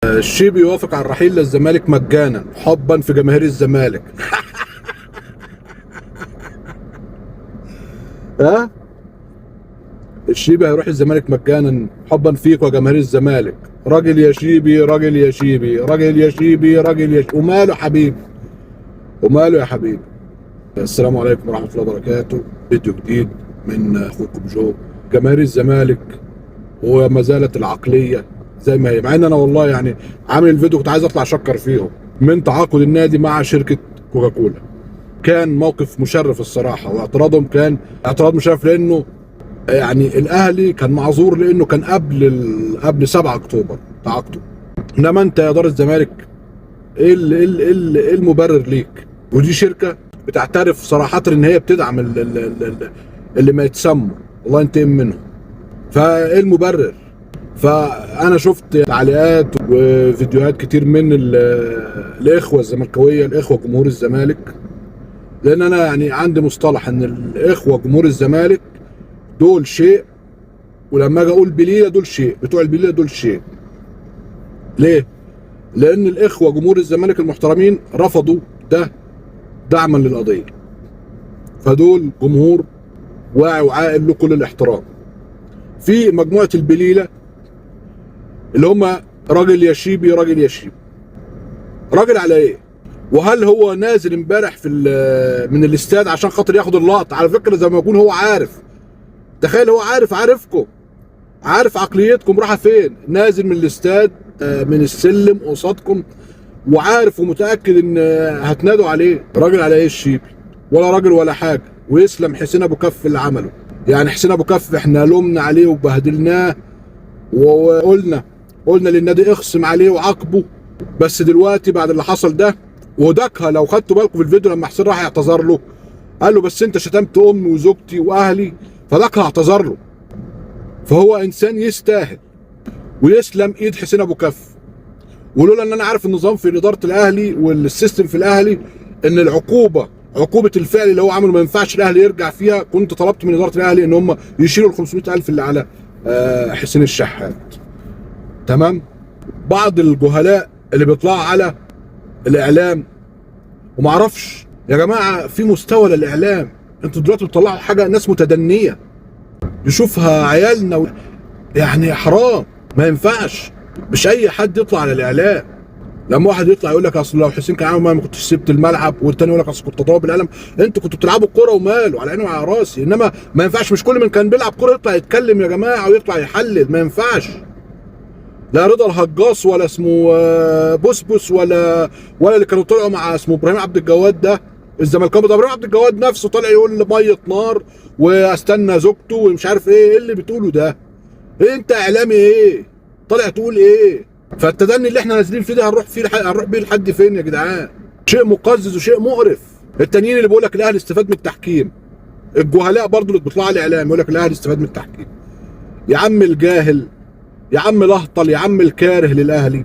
الشيبي يوافق على الرحيل للزمالك مجانا حبا في جماهير الزمالك. ها؟ الشيبي هيروح الزمالك مجانا حبا فيك وجماهير الزمالك. راجل يا شيبي، راجل يا شيبي، راجل يا شيبي، راجل يا شيبي. وماله حبيبي، وماله يا حبيبي. السلام عليكم ورحمة الله وبركاته. فيديو جديد من اخوكم جو. جماهير الزمالك وما زالت العقلية زي ما هي، مع ان انا والله يعني عامل الفيديو كنت عايز اطلع اشكر فيهم من تعاقد النادي مع شركة كوكاكولا. كان موقف مشرف الصراحة، واعتراضهم كان اعتراض مشرف لانه يعني الاهلي كان معذور لانه كان قبل 7 اكتوبر تعاقده. انما انت يا دار الزمالك إيه المبرر ليك؟ ودي شركة بتعترف صراحة ان هي بتدعم اللي ما يتسموا الله ينتقم منهم. فايه المبرر؟ فانا شفت تعليقات وفيديوهات كتير من الاخوه الزملكاويه، الاخوه جمهور الزمالك، لان انا يعني عندي مصطلح ان الاخوه جمهور الزمالك دول شيء، ولما اجي اقول بليله دول شيء، بتوع البليله دول شيء. ليه؟ لان الاخوه جمهور الزمالك المحترمين رفضوا ده دعما للقضيه، فدول جمهور واعي وعاقل له كل الاحترام. في مجموعه البليله اللي هم راجل يا شيبي، راجل يا شيبي. راجل على ايه؟ وهل هو نازل امبارح في من الاستاد عشان خاطر ياخد اللقطه؟ على فكره زي ما يكون هو عارف، تخيل هو عارفكم، عارف عقليتكم رايحه فين، نازل من الاستاد من السلم قصادكم وعارف ومتاكد ان هتنادوا عليه. راجل على ايه الشيبي؟ ولا راجل ولا حاجه. ويسلم حسين ابو كف اللي عمله. يعني حسين ابو كف احنا لومنا عليه وبهدلناه وقلنا للنادي اخصم عليه وعاقبه، بس دلوقتي بعد اللي حصل ده ودكها، لو خدتوا بالكم في الفيديو لما حسين راح يعتذر له قال له بس انت شتمت امي وزوجتي واهلي، فدكها اعتذر له. فهو انسان يستاهل ويسلم ايد حسين ابو كف. ولولا ان انا عارف النظام في اداره الاهلي والسيستم في الاهلي ان عقوبه الفعل اللي هو عمله ما ينفعش الاهلي يرجع فيها، كنت طلبت من اداره الاهلي ان هم يشيلوا ال 500,000 اللي على حسين الشحات. تمام؟ بعض الجهلاء اللي بيطلعوا على الاعلام ومعرفش يا جماعه في مستوى للاعلام، انتوا دلوقتي بتطلعوا حاجه ناس متدنيه يشوفها عيالنا يعني حرام، ما ينفعش. مش اي حد يطلع على الاعلام. لما واحد يطلع يقول لك اصل لو حسين كان عامل ما كنتش سبت الملعب، والتاني يقول لك اصل كنت اضرب بالقلم. انتوا كنتوا بتلعبوا الكوره وماله، على عيني وعلى راسي، انما ما ينفعش مش كل من كان بيلعب كوره يطلع يتكلم يا جماعه ويطلع يحلل، ما ينفعش. لا رضا الهجاص ولا اسمه بوسبوس ولا اللي كانوا طلعوا مع اسمه ابراهيم عبد الجواد ده الزملكاوي ده. ابراهيم عبد الجواد نفسه طالع يقول ميه نار واستنى زوجته ومش عارف ايه اللي بتقوله ده. ايه انت اعلامي ايه؟ طالع تقول ايه؟ فالتدني اللي احنا نازلين فيه ده هنروح بيه لحد فين يا جدعان؟ شيء مقزز وشيء مقرف. التانيين اللي بيقول لك الاهلي استفاد من التحكيم، الجهلاء برضه اللي بيطلعوا على الاعلام يقول لك الاهلي استفاد من التحكيم. يا عم الجاهل، يا عم الاهطل، يا عم الكاره للاهلي.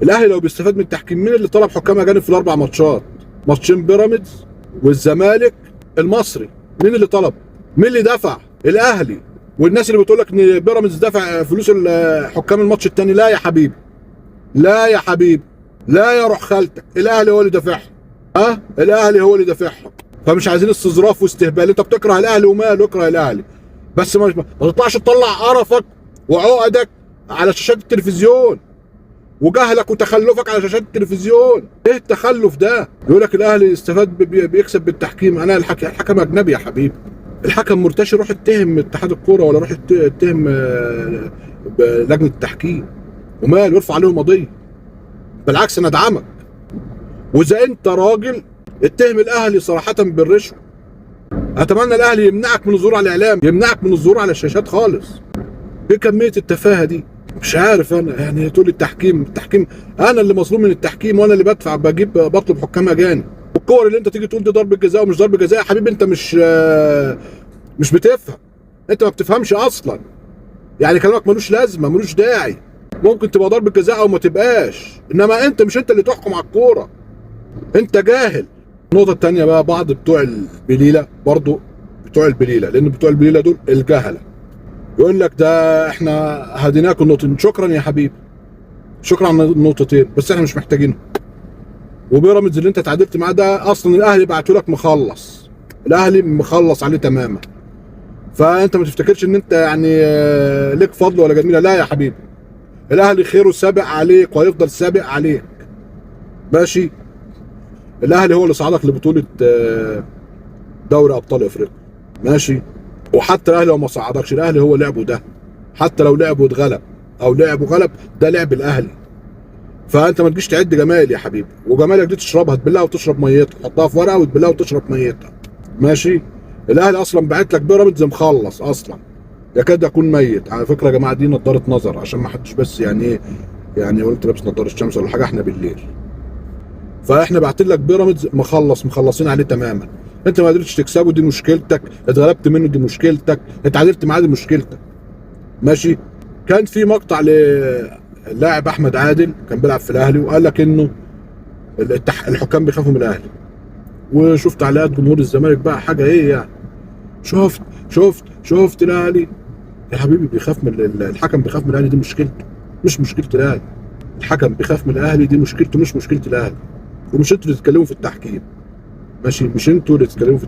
الاهلي لو بيستفاد من التحكيم، مين اللي طلب حكام اجانب في ال4 ماتشات؟ ماتشين بيراميدز والزمالك المصري، مين اللي طلب؟ مين اللي دفع؟ الاهلي. والناس اللي بتقول لك ان بيراميدز دفع فلوس حكام الماتش الثاني، لا يا حبيبي، لا يا حبيبي، لا يا روح خالتك، الاهلي هو اللي دافعها. الاهلي هو اللي دافعها. فمش عايزين استظراف واستهبال. انت بتكره الاهلي وماله، اكره الاهلي، بس ما تطلعش تطلع قرفك وعقدك على شاشات التلفزيون وجهلك وتخلفك على شاشات التلفزيون. ايه التخلف ده؟ يقول لك الاهلي استفاد بيكسب بالتحكيم. انا الحكم اجنبي يا حبيبي، الحكم مرتشي، روح اتهم اتحاد الكوره ولا روح اتهم لجنه التحكيم ومال وارفع عليهم قضيه. بالعكس انا ادعمك. واذا انت راجل اتهم الاهلي صراحه بالرشوه. اتمنى الاهلي يمنعك من الظهور على الاعلام، يمنعك من الظهور على الشاشات خالص. ايه كميه التفاهه دي؟ مش عارف انا يعني. تقول التحكيم انا اللي مظلوم من التحكيم، وانا اللي بدفع بطلب حكام اجانب. والكور اللي انت تيجي تقول دي ضربه جزاء ومش ضربه جزاء، يا حبيبي انت مش بتفهم، انت ما بتفهمش اصلا. يعني كلامك ملوش لازمه، ملوش داعي. ممكن تبقى ضربه جزاء او ما تبقاش، انما مش انت اللي تحكم على الكوره، انت جاهل. النقطه الثانيه بقى، بعض بتوع البليله برضو، بتوع البليله، لان بتوع البليله دول الجهله، يقول لك ده احنا هديناكم النقطتين. شكرا يا حبيبي، شكرا على النقطتين، بس احنا مش محتاجينهم. وبيراميدز اللي انت تعادلت معاه ده اصلا الاهلي بعته لك مخلص، الاهلي مخلص عليه تماما. فانت ما تفتكرش ان انت يعني ليك فضل ولا جميله، لا يا حبيبي، الاهلي خيره سابق عليك وهيفضل سابق عليك. ماشي. الاهلي هو اللي صعدك لبطوله دوري ابطال افريقيا. ماشي. وحتى الاهلي لو ما صعدكش، الاهلي هو لعبه ده، حتى لو لعب واتغلب او لعب وغلب، ده لعب الاهلي. فانت ما تجيش تعد جمال يا حبيبي، وجمالك دي تشربها، تبلها وتشرب ميتها، تحطها في ورقه وتبلها وتشرب ميتها. ماشي. الاهلي اصلا باعت لك بيراميدز مخلص اصلا، يكاد يكون ميت. على فكره يا جماعه دي نضاره نظر، عشان ما حدش بس يعني ايه، يعني قلت لابس نضاره الشمس ولا حاجه، احنا بالليل. فاحنا باعتين لك بيراميدز مخلصين عليه تماما. انت ما قدرتش تكسبه دي مشكلتك، اتغلبت منه دي مشكلتك، اتعادلت معاه دي مشكلتك. ماشي. كان في مقطع للاعب احمد عادل كان بيلعب في الاهلي، وقال لك انه الحكام بيخافوا من الاهلي. وشفت تعليقات جمهور الزمالك بقى حاجه ايه يعني، شفت الاهلي يا حبيبي بيخاف من الحكم، بيخاف من الاهلي دي مشكلته مش مشكله الاهلي. الحكم بيخاف من الاهلي دي مشكلته مش مشكله الاهلي. ومش انتوا اللي تتكلموا في التحكيم. ماشي. مش انتوا اللي تتكلموا في